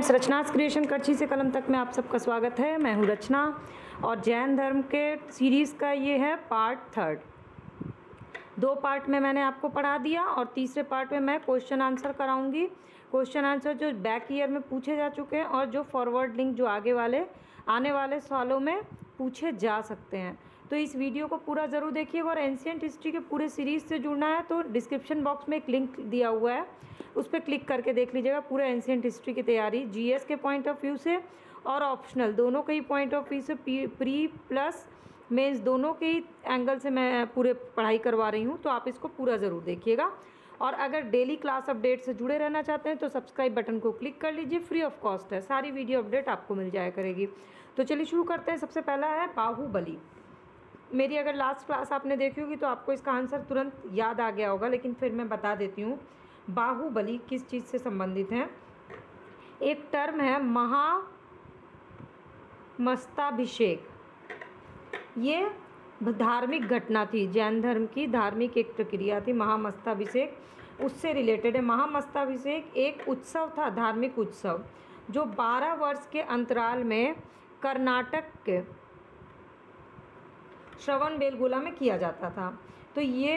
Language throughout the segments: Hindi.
फ्रेंड्स, रचनास क्रिएशन करछी से कलम तक में आप सबका स्वागत है। मैं हूँ रचना और जैन धर्म के सीरीज़ का ये है पार्ट 3। 2 पार्ट में मैंने आपको पढ़ा दिया और तीसरे पार्ट में मैं क्वेश्चन आंसर कराऊंगी। क्वेश्चन आंसर जो बैक ईयर में पूछे जा चुके हैं और जो फॉरवर्ड लिंक जो आने वाले सालों में पूछे जा सकते हैं। तो इस वीडियो को पूरा ज़रूर देखिएगा और एंशिएंट हिस्ट्री के पूरे सीरीज़ से जुड़ना है तो डिस्क्रिप्शन बॉक्स में एक लिंक दिया हुआ है, उस पर क्लिक करके देख लीजिएगा। पूरा एंशिएंट हिस्ट्री की तैयारी जीएस के पॉइंट ऑफ व्यू से और ऑप्शनल दोनों के ही पॉइंट ऑफ व्यू से, प्री प्लस मेंस दोनों के ही एंगल से मैं पूरे पढ़ाई करवा रही हूँ, तो आप इसको पूरा ज़रूर देखिएगा। और अगर डेली क्लास अपडेट से जुड़े रहना चाहते हैं तो सब्सक्राइब बटन को क्लिक कर लीजिए, फ्री ऑफ कॉस्ट है, सारी वीडियो अपडेट आपको मिल जाया करेगी। तो चलिए शुरू करते हैं। सबसे पहला है बाहुबली। मेरी अगर लास्ट क्लास आपने देखी होगी तो आपको इसका आंसर तुरंत याद आ गया होगा, लेकिन फिर मैं बता देती हूँ बाहुबली किस चीज़ से संबंधित है। एक टर्म है महामस्ताभिषेक। ये धार्मिक घटना थी, जैन धर्म की धार्मिक एक प्रक्रिया थी महामस्ताभिषेक, उससे रिलेटेड है। महामस्ताभिषेक एक उत्सव था, धार्मिक उत्सव, जो 12 वर्ष के अंतराल में कर्नाटक के श्रवणबेलगोला में किया जाता था। तो ये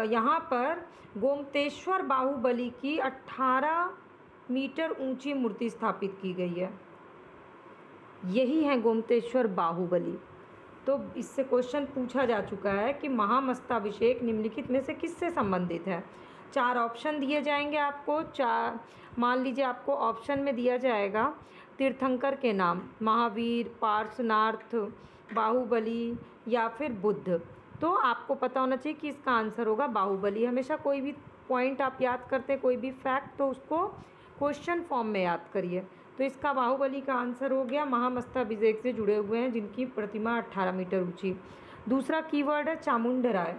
यहाँ पर गोमतेश्वर बाहुबली की 18 मीटर ऊंची मूर्ति स्थापित की गई है। यही है गोमतेश्वर बाहुबली। तो इससे क्वेश्चन पूछा जा चुका है कि महामस्ताभिषेक निम्नलिखित में से किससे संबंधित है। 4 ऑप्शन दिए जाएंगे आपको। मान लीजिए आपको ऑप्शन में दिया जाएगा तीर्थंकर के नाम, महावीर, पार्श्वनाथ, बाहुबली या फिर बुद्ध। तो आपको पता होना चाहिए कि इसका आंसर होगा बाहुबली। हमेशा कोई भी पॉइंट आप याद करते, कोई भी फैक्ट, तो उसको क्वेश्चन फॉर्म में याद करिए। तो इसका बाहुबली का आंसर हो गया। महामस्ताभिषेक से जुड़े हुए हैं जिनकी प्रतिमा 18 मीटर ऊंची। दूसरा कीवर्ड है चामुंडराय।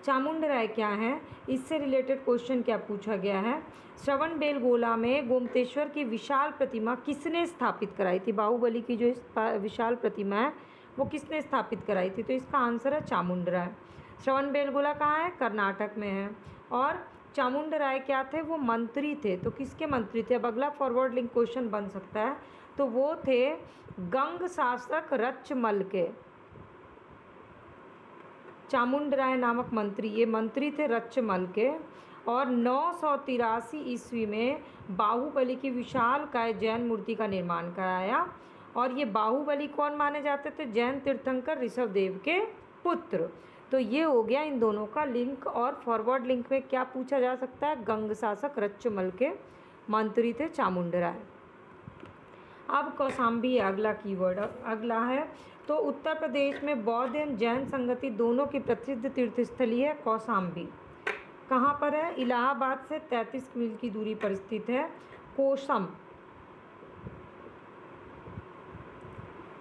चामुंडराय क्या है, इससे रिलेटेड क्वेश्चन क्या पूछा गया है। श्रवणबेलगोला में गोमतेश्वर की विशाल प्रतिमा किसने स्थापित कराई थी। बाहुबली की जो विशाल प्रतिमा है वो किसने स्थापित कराई थी, तो इसका आंसर है चामुंडराय। श्रवणबेलगोला कहाँ है, कर्नाटक में है। और चामुंडराय क्या थे, वो मंत्री थे। तो किसके मंत्री थे, अब अगला फॉरवर्ड लिंक क्वेश्चन बन सकता है। तो वो थे गंग शासक रचमल के। चामुंडराय नामक मंत्री, ये मंत्री थे रचमल के। और 983 ईस्वी में बाहुबली की विशालकाय जैन मूर्ति का निर्माण कराया। और ये बाहुबली कौन माने जाते थे, जैन तीर्थंकर ऋषभदेव के पुत्र। तो ये हो गया इन दोनों का लिंक। और फॉरवर्ड लिंक में क्या पूछा जा सकता है, गंग शासक रचमल के मंत्री थे चामुंडराय। अब कौशाम्बी अगला कीवर्ड अगला है। तो उत्तर प्रदेश में बौद्ध एवं जैन संगति दोनों की प्रसिद्ध तीर्थस्थली है कौशाम्बी। कहाँ पर है, इलाहाबाद से 33 मील की दूरी पर स्थित है। कोसम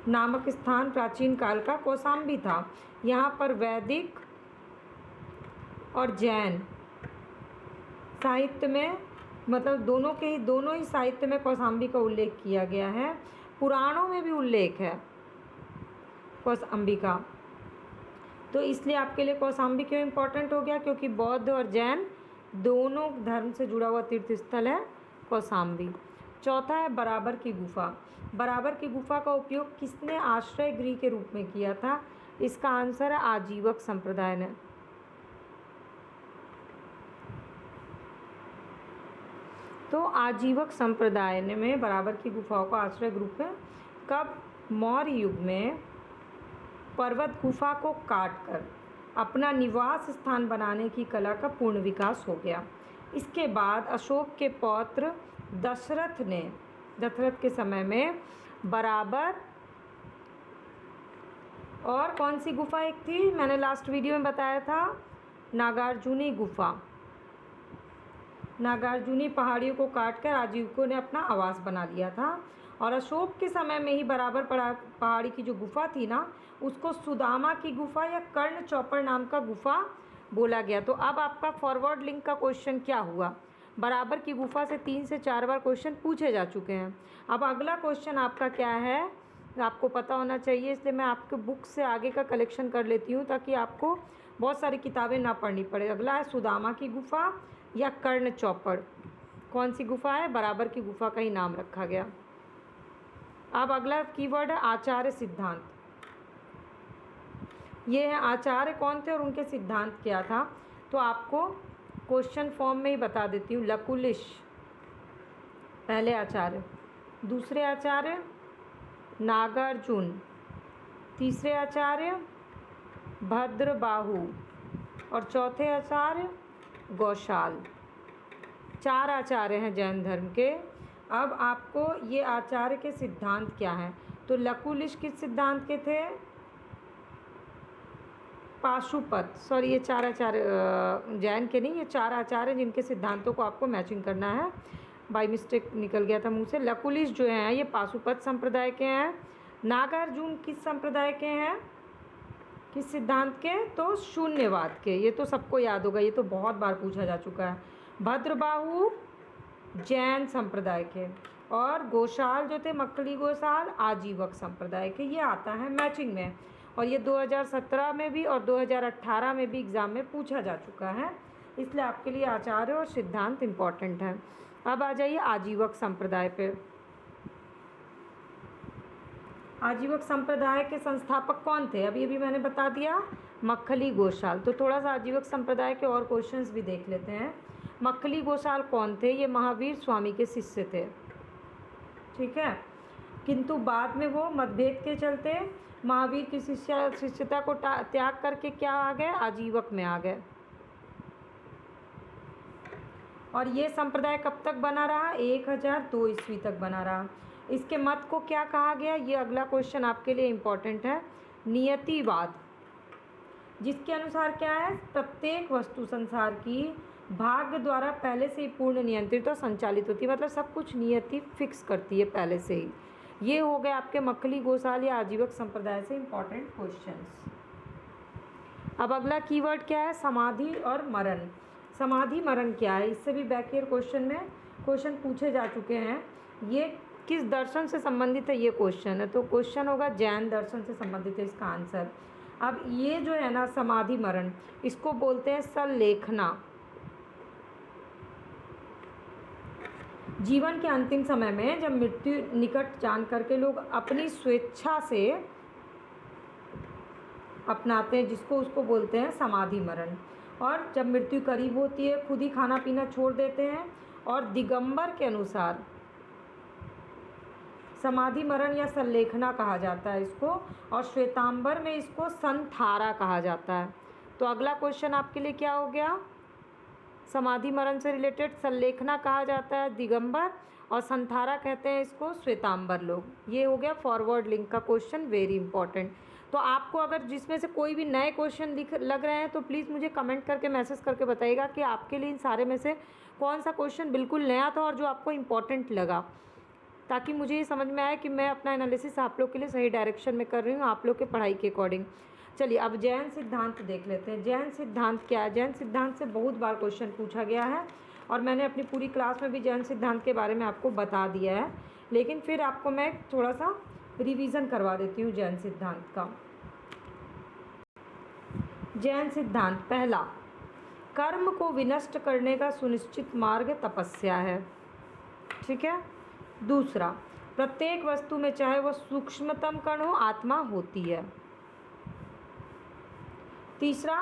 नामक स्थान प्राचीन काल का कौशाम्बी था। यहाँ पर वैदिक और जैन साहित्य में, मतलब दोनों ही साहित्य में कौशाम्बी का उल्लेख किया गया है। पुराणों में भी उल्लेख है कौशाम्बी का। तो इसलिए आपके लिए कौशाम्बी क्यों इम्पोर्टेंट हो गया, क्योंकि बौद्ध और जैन दोनों धर्म से जुड़ा हुआ तीर्थस्थल है कौशाम्बी। चौथा है बराबर की गुफा। बराबर की गुफा का उपयोग किसने आश्रय गृह के रूप में किया था, इसका आंसर है आजीवक संप्रदाय ने। तो आजीवक संप्रदाय ने में बराबर की गुफाओं का आश्रय ग्रुप में कब, मौर्य युग में पर्वत गुफा को काटकर अपना निवास स्थान बनाने की कला का पूर्ण विकास हो गया। इसके बाद अशोक के पौत्र दशरथ के समय में बराबर और कौन सी गुफा एक थी, मैंने लास्ट वीडियो में बताया था, नागार्जुनी गुफा। नागार्जुनी पहाड़ियों को काटकर आजीवकों ने अपना आवास बना लिया था। और अशोक के समय में ही बराबर पहाड़ी की जो गुफा थी ना, उसको सुदामा की गुफा या कर्ण चौपड़ नाम का गुफा बोला गया। तो अब आपका फॉरवर्ड लिंक का क्वेश्चन क्या हुआ, बराबर की गुफा से 3 से 4 बार क्वेश्चन पूछे जा चुके हैं। अब अगला क्वेश्चन आपका क्या है, आपको पता होना चाहिए, इसलिए मैं आपके बुक से आगे का कलेक्शन कर लेती हूँ ताकि आपको बहुत सारी किताबें ना पढ़नी पड़े। अगला है सुदामा की गुफा या कर्ण चौपड़, कौन सी गुफा है? बराबर की गुफा का ही नाम रखा गया। अब अगला कीवर्ड है आचार्य सिद्धांत। ये है आचार्य कौन थे और उनके सिद्धांत क्या था। तो आपको क्वेश्चन फॉर्म में ही बता देती हूँ। लकुलिश पहले आचार्य, दूसरे आचार्य नागार्जुन, तीसरे आचार्य भद्रबाहु और चौथे आचार्य गौशाल। 4 आचार्य हैं जैन धर्म के। अब आपको ये आचार्य के सिद्धांत क्या हैं? तो लकुलिश किस सिद्धांत के थे? पाशुपत, सॉरी ये 4 आचार्य जैन के नहीं, ये 4 आचार्य जिनके सिद्धांतों को आपको मैचिंग करना है। बाय मिस्टेक निकल गया था मुँह से। लकुलिश जो हैं ये पाशुपत संप्रदाय के हैं। नागार्जुन किस संप्रदाय के हैं? किस सिद्धांत के? तो शून्यवाद के। ये तो सबको याद होगा, ये तो बहुत बार पूछा जा चुका है। भद्रबाहु जैन संप्रदाय के और गौशाल जो थे मक्खली गौशाल आजीवक संप्रदाय के। ये आता है मैचिंग में और ये 2017 में भी और 2018 में भी एग्ज़ाम में पूछा जा चुका है, इसलिए आपके लिए आचार्य और सिद्धांत इम्पॉर्टेंट है। अब आ जाइए आजीवक संप्रदाय पे। आजीवक संप्रदाय के संस्थापक कौन थे? अभी अभी मैंने बता दिया, मक्खली गौशाल। तो थोड़ा सा आजीवक संप्रदाय के और क्वेश्चंस भी देख लेते हैं। मक्खली गौशाल कौन थे? ये महावीर स्वामी के शिष्य थे, ठीक है। किंतु बाद में वो मतभेद के चलते महावीर की शिष्यता को त्याग करके क्या आ गए? आजीवक में आ गए। और ये संप्रदाय कब तक बना रहा? 1002 ईस्वी तक बना रहा। इसके मत को क्या कहा गया? ये अगला क्वेश्चन आपके लिए इम्पोर्टेंट है। नियतिवाद, जिसके अनुसार क्या है? प्रत्येक वस्तु संसार की भाग्य द्वारा पहले से ही पूर्ण नियंत्रित और संचालित होती है, मतलब सब कुछ नियति फिक्स करती है पहले से ही। ये हो गए आपके मक्खली गौशाल या आजीवक संप्रदाय से इम्पोर्टेंट क्वेश्चंस। अब अगला कीवर्ड क्या है? समाधि और मरण। समाधि मरण क्या है? इससे भी बैक ईयर क्वेश्चन में क्वेश्चन पूछे जा चुके हैं। ये किस दर्शन से संबंधित है? ये क्वेश्चन है, तो क्वेश्चन होगा जैन दर्शन से संबंधित है इसका आंसर। अब ये जो है ना समाधि मरण, इसको बोलते हैं सल्लेखना। जीवन के अंतिम समय में जब मृत्यु निकट जान करके लोग अपनी स्वेच्छा से अपनाते हैं, जिसको उसको बोलते हैं समाधि मरण। और जब मृत्यु करीब होती है खुद ही खाना पीना छोड़ देते हैं। और दिगंबर के अनुसार समाधि मरण या सल्लेखना कहा जाता है इसको, और श्वेतांबर में इसको संथारा कहा जाता है। तो अगला क्वेश्चन आपके लिए क्या हो गया? समाधि मरण से रिलेटेड सल्लेखना कहा जाता है दिगंबर और संथारा कहते हैं इसको श्वेतांबर लोग। ये हो गया फॉरवर्ड लिंक का क्वेश्चन, वेरी इंपॉर्टेंट। तो आपको अगर जिसमें से कोई भी नए क्वेश्चन लग रहे हैं तो प्लीज़ मुझे कमेंट करके मैसेज करके बताइएगा कि आपके लिए इन सारे में से कौन सा क्वेश्चन बिल्कुल नया था और जो आपको इम्पोर्टेंट लगा, ताकि मुझे ये समझ में आए कि मैं अपना एनालिसिस आप लोग के लिए सही डायरेक्शन में कर रही हूँ, आप लोग के पढ़ाई के अकॉर्डिंग। चलिए अब जैन सिद्धांत देख लेते हैं। जैन सिद्धांत क्या है? जैन सिद्धांत से बहुत बार क्वेश्चन पूछा गया है और मैंने अपनी पूरी क्लास में भी जैन सिद्धांत के बारे में आपको बता दिया है, लेकिन फिर आपको मैं थोड़ा सा रिवीजन करवा देती हूँ जैन सिद्धांत का। जैन सिद्धांत पहला, कर्म को विनष्ट करने का सुनिश्चित मार्ग तपस्या है, ठीक है। दूसरा, प्रत्येक वस्तु में चाहे वह सूक्ष्मतम कण हो आत्मा होती है। तीसरा,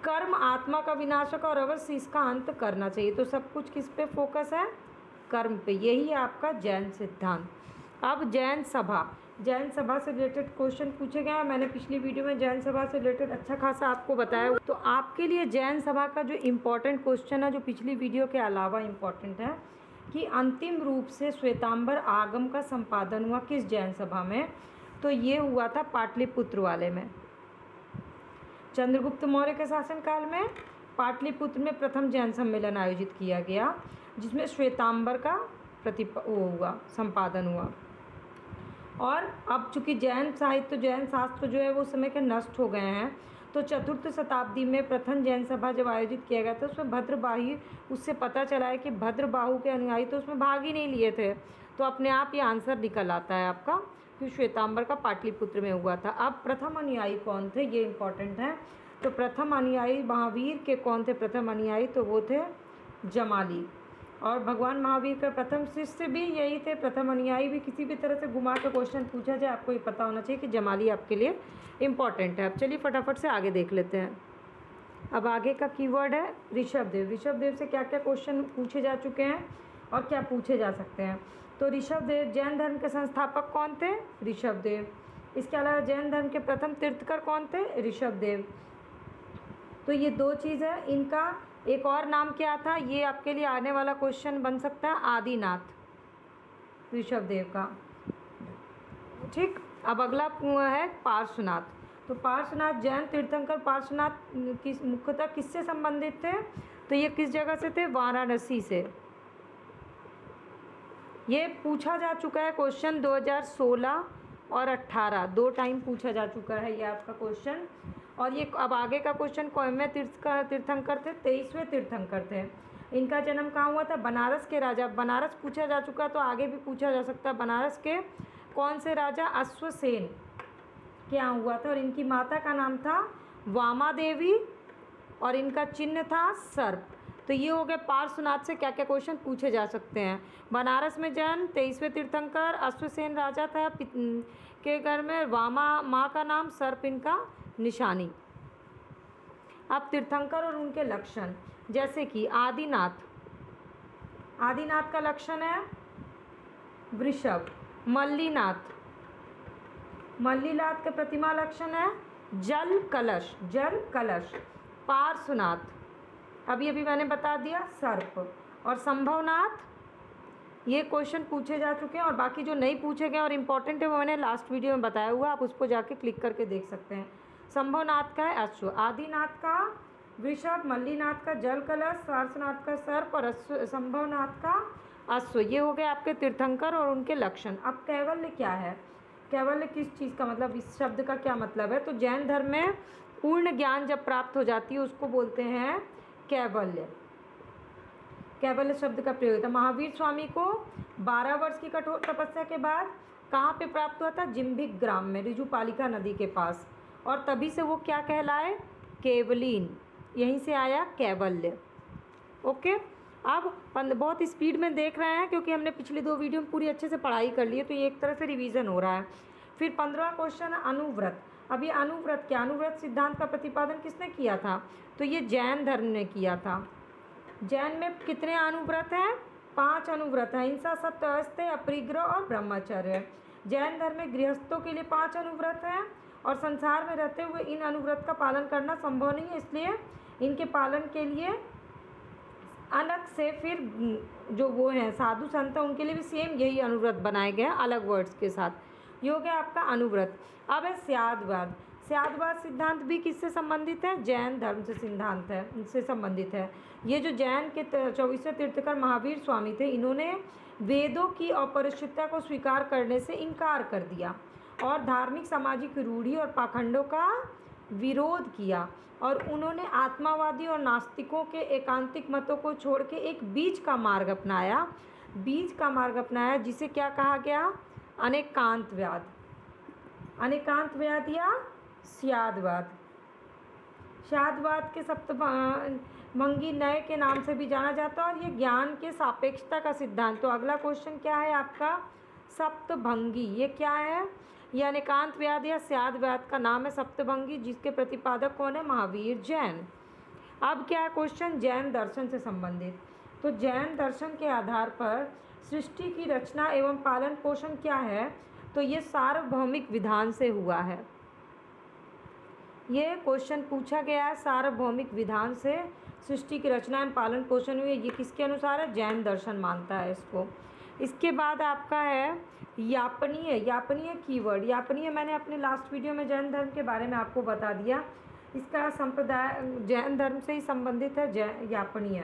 कर्म आत्मा का विनाशक और अवश्य इसका अंत करना चाहिए। तो सब कुछ किस पे फोकस है? कर्म पे। यही है आपका जैन सिद्धांत। अब जैन सभा, जैन सभा से रिलेटेड क्वेश्चन पूछे गए हैं। मैंने पिछली वीडियो में जैन सभा से रिलेटेड अच्छा खासा आपको बताया। तो आपके लिए जैन सभा का जो इम्पोर्टेंट क्वेश्चन है, जो पिछली वीडियो के अलावा इम्पोर्टेंट है, कि अंतिम रूप से श्वेतांबर आगम का संपादन हुआ किस जैन सभा में? तो ये हुआ था पाटलिपुत्र वाले में। चंद्रगुप्त मौर्य के शासनकाल में पाटलिपुत्र में प्रथम जैन सम्मेलन आयोजित किया गया, जिसमें श्वेतांबर का संपादन हुआ। और अब चूँकि जैन साहित्य, जैन शास्त्र जो है वो उस समय के नष्ट हो गए हैं, तो 4th शताब्दी में प्रथम जैन सभा जब आयोजित किया गया था उसमें भद्रबाहु, उससे पता चला है कि भद्रबाहु के अनुयायी तो उसमें भाग ही नहीं लिए थे। तो अपने आप ये आंसर निकल आता है आपका कि श्वेतांबर का पाटलिपुत्र में हुआ था। अब प्रथम अनुयायी कौन थे, ये इम्पोर्टेंट है। तो प्रथम अनुयायी महावीर के कौन थे? प्रथम अनुयायी तो वो थे जमाली। और भगवान महावीर का प्रथम शिष्य भी यही थे, प्रथम अनुयायी भी। किसी भी तरह से घुमा के क्वेश्चन पूछा जाए आपको ये पता होना चाहिए कि जमाली आपके लिए इम्पॉर्टेंट है। अब चलिए फटाफट से आगे देख लेते हैं। अब आगे का कीवर्ड है ऋषभदेव। ऋषभदेव से क्या क्या क्वेश्चन पूछे जा चुके हैं और क्या पूछे जा सकते हैं। तो ऋषभदेव जैन धर्म के संस्थापक कौन थे? ऋषभदेव। इसके अलावा जैन धर्म के प्रथम तीर्थकर कौन थे? ऋषभदेव। तो ये दो चीज़ है। इनका एक और नाम क्या था, ये आपके लिए आने वाला क्वेश्चन बन सकता है, आदिनाथ, ऋषभदेव का। ठीक, अब अगला है पार्श्वनाथ। तो पार्श्वनाथ जैन तीर्थंकर पार्श्वनाथ किस मुख्यतः किससे संबंधित थे? तो ये किस जगह से थे? वाराणसी से। ये पूछा जा चुका है क्वेश्चन 2016 और 18, 2 टाइम पूछा जा चुका है ये आपका क्वेश्चन। और ये अब आगे का क्वेश्चन कौनवें तीर्थंकर थे? 23वें तीर्थंकर थे। इनका जन्म कहाँ हुआ था? बनारस के राजा। बनारस पूछा जा चुका तो आगे भी पूछा जा सकता है। बनारस के कौन से राजा? अश्वसेन के यहाँ हुआ था। और इनकी माता का नाम था वामा देवी और इनका चिन्ह था सर्प। तो ये हो गए पार्श्वनाथ से क्या क्या क्वेश्चन पूछे जा सकते हैं। बनारस में जन्म, 23वें तीर्थंकर, अश्वसेन राजा था के घर में, वामा माँ का नाम, सर्प इनका निशानी। अब तीर्थंकर और उनके लक्षण, जैसे कि आदिनाथ। आदिनाथ का लक्षण है वृषभ। मल्लीनाथ, मल्लीनाथ के प्रतिमा लक्षण है जल कलश, जल कलश। पार्श्वनाथ अभी अभी मैंने बता दिया, सर्प। और संभवनाथ, ये क्वेश्चन पूछे जा चुके हैं और बाकी जो नहीं पूछे गए और इम्पॉर्टेंट है वो मैंने लास्ट वीडियो में बताया हुआ, आप उसको जाके क्लिक करके देख सकते हैं। संभवनाथ का है अश्व, आदिनाथ का वृषभ, मल्लीनाथ का जल कलश, पार्श्वनाथ का सर्प और संभवनाथ का अश्व। ये हो गए आपके तीर्थंकर और उनके लक्षण। अब कैवल्य क्या है? कैवल्य किस चीज़ का मतलब, इस शब्द का क्या मतलब है? तो जैन धर्म में पूर्ण ज्ञान जब प्राप्त हो जाती है उसको बोलते हैं कैवल्य। कैवल्य शब्द का प्रयोग था। महावीर स्वामी को 12 वर्ष की कठोर तपस्या के बाद कहाँ पे प्राप्त हुआ था? जिम्भिक ग्राम में, ऋजुपालिका नदी के पास। और तभी से वो क्या कहलाए? केवलीन। यहीं से आया कैवल्य। ओके, अब बहुत स्पीड में देख रहे हैं क्योंकि हमने पिछली 2 वीडियो में पूरी अच्छे से पढ़ाई कर ली है, तो ये एक तरह से रिवीजन हो रहा है। फिर 15वां क्वेश्चन है अनुव्रत। अब ये अनुव्रत क्या? अनुव्रत सिद्धांत का प्रतिपादन किसने किया था? तो ये जैन धर्म ने किया था। जैन में कितने अनुव्रत हैं? 5 अनुव्रत हैं। हिंसा, सत्य, अस्तेय, अपरिग्रह और ब्रह्मचर्य। जैन धर्म में गृहस्थों के लिए 5 अनुव्रत हैं और संसार में रहते हुए इन अनुव्रत का पालन करना संभव नहीं है, इसलिए इनके पालन के लिए अलग से फिर जो वो हैं साधु संत हैं उनके लिए भी सेम यही अनुव्रत बनाए गए हैं अलग वर्ड्स के साथ। ये हो गया आपका अनुव्रत। अब है स्यादवाद। स्यादवाद सिद्धांत भी किससे संबंधित है? जैन धर्म से सिद्धांत है, इससे संबंधित है। ये जो जैन के 24वें तीर्थंकर महावीर स्वामी थे, इन्होंने वेदों की अपरिशुद्धता को स्वीकार करने से इनकार कर दिया और धार्मिक सामाजिक रूढ़ी और पाखंडों का विरोध किया। और उन्होंने आत्मावादी और नास्तिकों के एकांतिक मतों को छोड़ के एक बीच का मार्ग अपनाया। बीच का मार्ग अपनाया जिसे क्या कहा गया? अनेकांतवाद। अनेकांतवाद या स्यादवाद। स्यादवाद के सप्तभंगी न्याय के नाम से भी जाना जाता है और ये ज्ञान के सापेक्षता का सिद्धांत। तो अगला क्वेश्चन क्या है आपका? सप्तभंगी। ये क्या है? ये अनेकांतवाद या स्यादवाद का नाम है सप्तभंगी, जिसके प्रतिपादक कौन है? महावीर जैन। अब क्या है क्वेश्चन? जैन दर्शन से संबंधित। तो जैन दर्शन के आधार पर सृष्टि की रचना एवं पालन पोषण क्या है? तो ये सार्वभौमिक विधान से हुआ है। ये क्वेश्चन पूछा गया है, सार्वभौमिक विधान से सृष्टि की रचना एवं पालन पोषण हुई है। ये किसके अनुसार है? जैन दर्शन मानता है इसको। इसके बाद आपका है यापनीय। यापनीय कीवर्ड। यापनीय मैंने अपने लास्ट वीडियो में जैन धर्म के बारे में आपको बता दिया। इसका संप्रदाय जैन धर्म से ही संबंधित है। यापनीय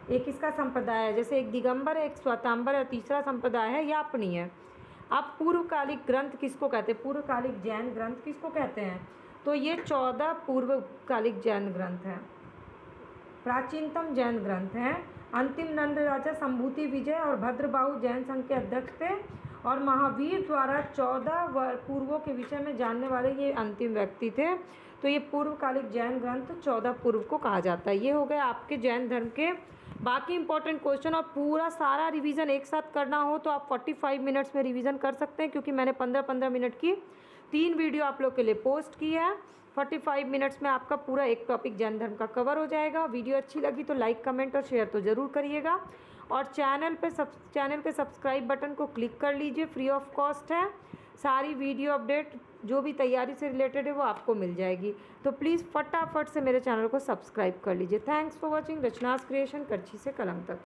एक इसका संप्रदाय है, जैसे एक दिगंबर है, एक श्वेतांबर है, तीसरा संप्रदाय है यापनीय। अब पूर्वकालिक ग्रंथ किसको कहते हैं? पूर्वकालिक जैन ग्रंथ किसको कहते हैं? तो ये 14 पूर्वकालिक जैन ग्रंथ हैं। प्राचीनतम जैन ग्रंथ हैं। अंतिम नंद राजा संभूति विजय और भद्रबाहु जैन संघ के अध्यक्ष थे और महावीर द्वारा 14 पूर्वों के विषय में जानने वाले ये अंतिम व्यक्ति थे। तो ये पूर्वकालिक जैन ग्रंथ 14 पूर्व को कहा जाता है। ये हो गए आपके जैन धर्म के बाकी इंपॉर्टेंट क्वेश्चन और पूरा सारा रिवीजन एक साथ करना हो तो आप 45 मिनट्स में रिवीजन कर सकते हैं, क्योंकि मैंने 15-15 मिनट की 3 वीडियो आप लोग के लिए पोस्ट की है। 45 मिनट्स में आपका पूरा एक टॉपिक जैन धर्म का कवर हो जाएगा। वीडियो अच्छी लगी तो लाइक, कमेंट और शेयर तो ज़रूर करिएगा, और चैनल के सब्सक्राइब बटन को क्लिक कर लीजिए, फ्री ऑफ कॉस्ट है। सारी वीडियो अपडेट जो भी तैयारी से रिलेटेड है वो आपको मिल जाएगी, तो प्लीज़ फटाफट से मेरे चैनल को सब्सक्राइब कर लीजिए। थैंक्स फॉर वॉचिंग रचनास क्रिएशन, करछी से कलम तक।